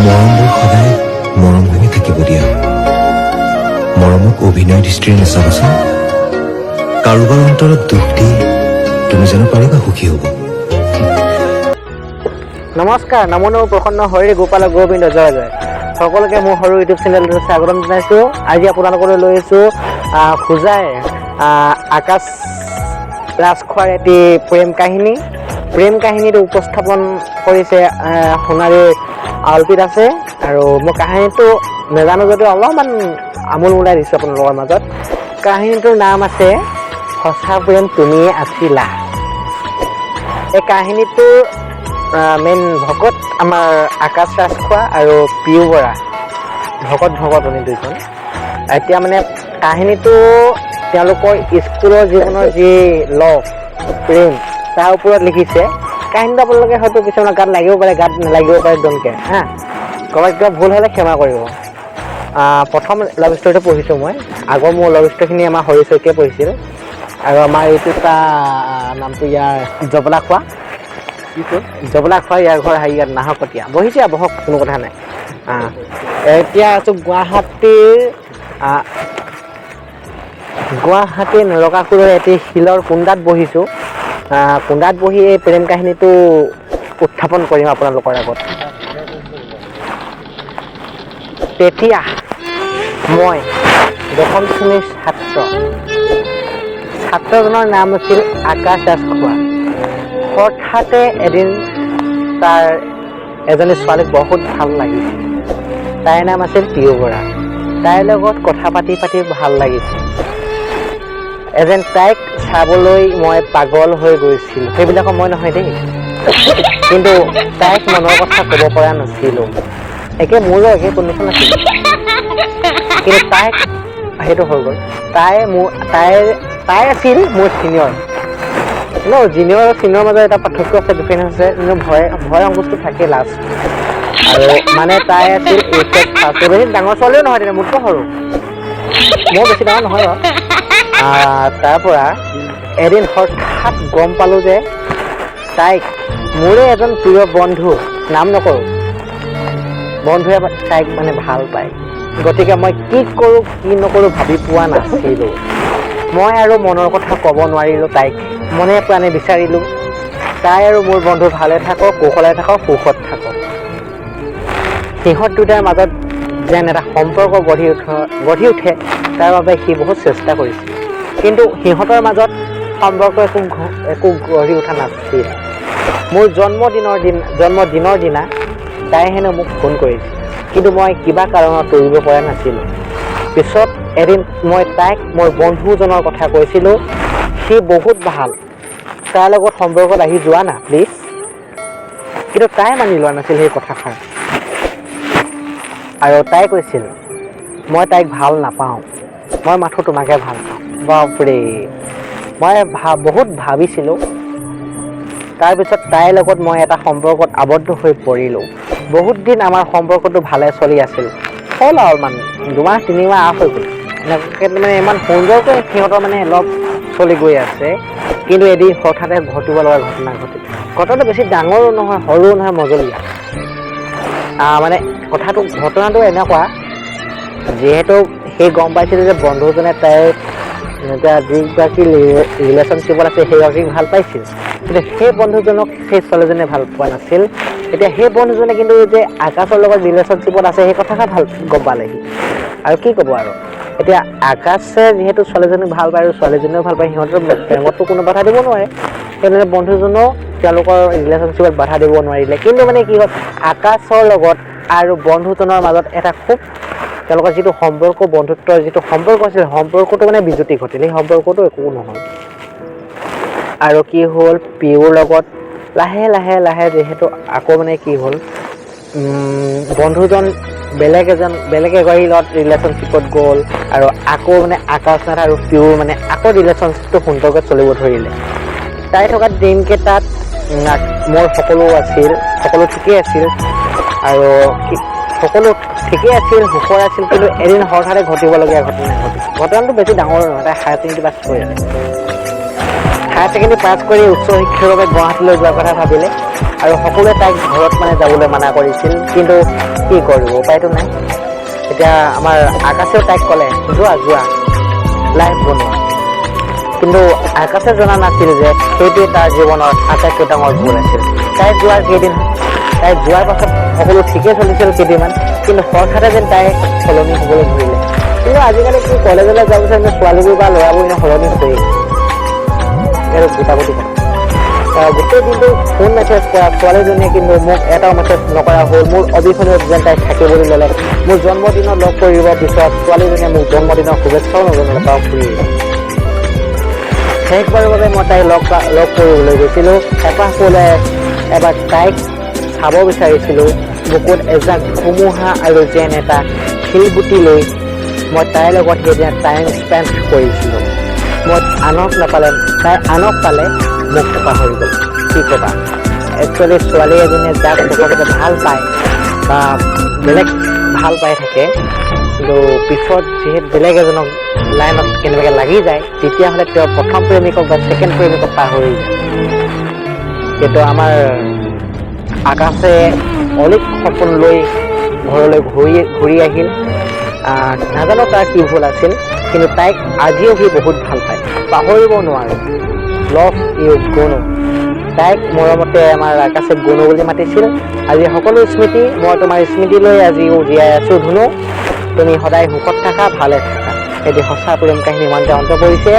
মৰমবোৰ সদায় মৰম হৈ থাকিব দিয়া। মৰমক অভিনয় দৃষ্টিৰে নাচাবাচোন। কাৰোবাৰ অন্তৰত দুখ দি তুমি জানো পাৰিবা সুখী হ'ব? নমস্কাৰ, নমো নমো প্ৰসন্ন হৰি গোপাল গোবিন্দ জয় জয়। সকলোকে মোৰ সৰু ইউটিউব চেনেলটোত স্বাগতম জনাইছোঁ। আজি আপোনালোকলৈ লৈ আহিছোঁ হোজাই আকাশ ৰাজখোৱাৰ এটি প্ৰেম কাহিনীটো উপস্থাপন কৰিছে সোণাৰী আলপিত আছে। আৰু মই কাহিনীটো নাজানো যদিও অলপমান আমোল ওলাই দিছোঁ আপোনালোকৰ মাজত। কাহিনীটোৰ নাম আছে সঁচা প্ৰেম তুমিয়ে আছিলা। এই কাহিনীটোৰ মেইন ভকত আমাৰ আকাশ ৰাজখোৱা আৰু পিয়ু বৰা, ভকতনি দুইজন। এতিয়া মানে কাহিনীটো তেওঁলোকৰ স্কুলৰ জীৱনৰ যি লভ প্ৰেম তাৰ ওপৰত লিখিছে। কাহিনীটো আপোনালোকে হয়তো কিছুমানৰ গাত লাগিব পাৰে, গাত নালাগিব পাৰে, ডনকে হা। ক'ৰবাত কিবা ভুল হ'লে ক্ষমা কৰিব। প্ৰথম লাভ ষ্টৰিটো পঢ়িছোঁ মই। আগৰ মোৰ লাভ ষ্টৰিখিনি আমাৰ হৰি শইকীয়াই পঢ়িছিল। আৰু আমাৰ এইটো নামটো ইয়াৰ জবলা খোৱা, ইয়াৰ ঘৰ ইয়াত নাহৰকটীয়া। বহিছে বহক, কোনো কথা নাই। এতিয়া আছোঁ গুৱাহাটীৰ নৰকাসুৰৰ এটি শিলৰ কুণ্ডাত বহিছোঁ। কুণ্ডাত বহি এই প্ৰেম কাহিনীটো উত্থাপন কৰিম আপোনালোকৰ আগত। তেতিয়া মই দশম শ্ৰেণীৰ ছাত্ৰজনৰ নাম আছিল আকাশ ৰাজখোৱা। হঠাতে এদিন তাৰ এজনী ছোৱালীক বহুত ভাল লাগিছিল। তাইৰ নাম আছিল পিয়ু বৰা। তাইৰ লগত কথা পাতি ভাল লাগিছিল। এদিন তাইক চাবলৈ মই পাগল হৈ গৈছিলোঁ। সেইবিলাকৰ মই নহয় দেই, কিন্তু তাইক মনৰ কথা ক'ব পৰা নাছিলোঁ। মোৰো একে কণ্ডিশ্যন আছিল, কিন্তু তাইক সেইটো হৈ গ'ল। তাই আছিল মোৰ চিনিয়ৰ। জুনিয়ৰ আৰু চিনিয়ৰ মাজত এটা পাৰ্থক্য আছে, ডিফাৰেঞ্চ আছে। কিন্তু ভয় সংকোচটো থাকে লাষ্ট। আৰু মানে তাই আছিল এইচএছ ফাৰ্ষ্ট। বেছি ডাঙৰ ছোৱালীও নহয়, তেতিয়া মোতকৈ সৰু। মই বেছি ডাঙৰ নহয় বাৰু। তাৰ পৰা এদিন হঠাৎ গম পালোঁ যে তাইক মোৰে এজন প্ৰিয় বন্ধু, নাম নকৰোঁ, বন্ধুৱে তাইক মানে ভাল পায়। গতিকে মই কি কৰোঁ কি নকৰোঁ ভাবি পোৱা নাছিলোঁ। মই আৰু মনৰ কথা ক'ব নোৱাৰিলোঁ তাইক। মনে প্ৰাণে বিচাৰিলোঁ তাই আৰু মোৰ বন্ধু ভালে থাকক, কুশলে থাকক, সুখত থাকক। সিহঁত দুটাৰ মাজত যেন এটা সম্পৰ্ক গঢ়ি উঠে, তাৰ বাবে সি বহুত চেষ্টা কৰিছিল। কিন্তু সিহঁতৰ মাজত সম্পৰ্ক একো গঢ়ি উঠা নাছিল। মোৰ জন্মদিনৰ দিনা তাই হেনো মোক ফোন কৰিছিল, কিন্তু মই কিবা কাৰণত কৰিব পৰা নাছিলোঁ। পিছত এদিন মই তাইক মোৰ বন্ধুজনৰ কথা কৈছিলোঁ। সি বহুত ভাল, তাৰ লগত সম্পৰ্কত আহি যোৱা না প্লিজ। কিন্তু তাই মানি লোৱা নাছিল সেই কথাষাৰ। আৰু তাই কৈছিল মই তাইক ভাল নাপাওঁ, মই মাথো তোমাকে ভাল পাওঁ। বাপৰে, মই বহুত ভাবিছিলোঁ। তাৰপিছত তাইৰ লগত মই এটা সম্পৰ্কত আবদ্ধ হৈ পৰিলোঁ। বহুত দিন আমাৰ সম্পৰ্কটো ভালে চলি আছিল। হ'ল আৰু মানে 2-3 মাহ হৈ গ'ল। এনেকৈ মানে ইমান সুন্দৰকৈ সিহঁতৰ মানে লগ চলি গৈ আছে। কিন্তু এদিন হঠাতে ঘটিব লগা ঘটনা ঘটিল। ঘটনাটো বেছি ডাঙৰো নহয়, সৰুও নহয়, মজলীয়া। মানে ঘটনাটো এনেকুৱা, যিহেতু সেই গম পাইছিল যে বন্ধুজনে তাইৰ যিগৰাকী ৰিলেশ্যনশ্বিপত আছে সেইগৰাকীক ভাল পাইছিল, কিন্তু সেই বন্ধুজনক সেই ছোৱালীজনে ভাল পোৱা নাছিল। এতিয়া সেই বন্ধুজনে কিন্তু যে আকাশৰ লগত ৰিলেশ্যনশ্বিপত আছে সেই কথাষাৰ গম পালেহি। আৰু কি ক'ব আৰু, এতিয়া আকাশে যিহেতু ছোৱালীজনীক ভাল পায় আৰু ছোৱালীজনীও ভাল পায়, সিহঁতৰ প্ৰেমততো কোনো বাধা দিব নোৱাৰে। সেইদৰে বন্ধুজনেও তেওঁলোকৰ ৰিলেশ্যনশ্বিপত বাধা দিব নোৱাৰিলে। কিন্তু মানে কি হ'ল, আকাশৰ লগত আৰু বন্ধুজনৰ মাজত এটা খুব তেওঁলোকৰ যিটো সম্পৰ্ক, বন্ধুত্বৰ যিটো সম্পৰ্ক আছিল, সম্পৰ্কটো মানে বিজুতি ঘটিল। সেই সম্পৰ্কটো একো নহ'ল। আৰু কি হ'ল, পিয়ুৰ লগত লাহে লাহে যিহেতু আকৌ মানে কি হ'ল, বন্ধুজন বেলেগ এগৰাকীৰ লগত ৰিলেশ্যনশ্বিপত গ'ল। আৰু আকৌ মানে আকাশনাথ আৰু পিয়ুৰ মানে আকৌ ৰিলেশ্যনশ্বিপটো সুন্দৰকৈ চলিব ধৰিলে। তাই থকা দিনকেইটাত মোৰ সকলো ঠিকেই আছিল। আৰু সকলো ঠিকেই আছিল, সুখৰ আছিল। কিন্তু এদিন হঠাতে ঘটিবলগীয়া ঘটনাটো বেছি ডাঙৰ নহয়। তাই হায়াৰ ছেকেণ্ডেৰী পাছ কৰি আছে। হায়াৰ ছেকেণ্ডেৰী পাছ কৰি উচ্চ শিক্ষাৰ বাবে গুৱাহাটীলৈ যোৱাৰ কথা ভাবিলে আৰু সকলোৱে তাইক ঘৰত মানে যাবলৈ মানা কৰিছিল কিন্তু কি কৰিব উপায়তো নাই এতিয়া আমাৰ আকাশেও তাইক ক'লে যোৱা যোৱা লাইফ বনোৱা কিন্তু আকাশে জনা নাছিল যে সেইটোৱে তাৰ জীৱনৰ আটাইতকৈ ডাঙৰ ভুল আছিল তাই যোৱাৰ পাছত সকলো ঠিকেই চলিছিল কেইদিনমান কিন্তু হঠাতে যেন তাই সলনি হ'বলৈ ধৰিলে কিন্তু আজিকালি কি কলেজলৈ যোৱাৰ পিছত ছোৱালীবোৰ বা ল'ৰাবোৰ সলনি হৈয়ে আৰু গোটাগুটি কথা গোটেই দিনটো ফোন মেছেজ কৰা ছোৱালীজনীয়ে কিন্তু মোক এটাও মেছেজ নকৰা হ'ল মোৰ অবিহনে যেন তাই থাকিবলৈ ল'লে মোৰ জন্মদিনত লগ কৰিব পিছত ছোৱালীজনীয়ে মোক জন্মদিনৰ শুভেচ্ছাও নজনালে বাৰু ফুৰি শেষবাৰৰ বাবে মই তাইক লগ কৰিবলৈ গৈছিলোঁ হেঁপাহ পলে এবাৰ তাইক চাব বিচাৰিছিলোঁ বুকুত এজাক ধুমুহা আৰু যেন এটা শিলগুটি লৈ মই তাইৰ লগত সেইদিনা টাইম স্পেণ্ড কৰিছিলোঁ মই তাই আনক পালে মোক পাহৰি গ'ল কি ক'বা একচুৱেলি ছোৱালী এজনীয়ে যাক প্ৰথমতে ভাল পায় বা বেলেগ ভাল পাই থাকে কিন্তু পিছত যিহেতু বেলেগ এজনক লাইনত কেনেবাকৈ লাগি যায় তেতিয়াহ'লে তেওঁ প্ৰথম প্ৰেমিকক বা ছেকেণ্ড প্ৰেমিকক পাহৰি যায় কিন্তু আমাৰ আকাশে অলিক সপোন লৈ ঘৰলৈ ঘূৰি আহিল নাজানো তাৰ কি ভুল আছিল কিন্তু তাইক আজিও সি বহুত ভাল পায় পাহৰিব নোৱাৰে লভ ইউ গনু তাইক মৰমতে আমাৰ আকাশে গনু বুলি মাতিছিল আজি সকলো স্মৃতি মই তোমাৰ স্মৃতিলৈ আজিও জীয়াই আছোঁ ধুনু তুমি সদায় সুখত থাকা ভালে থাকা এটি সঁচা প্ৰেম কাহিনী ইমানতে অন্ত পৰিছে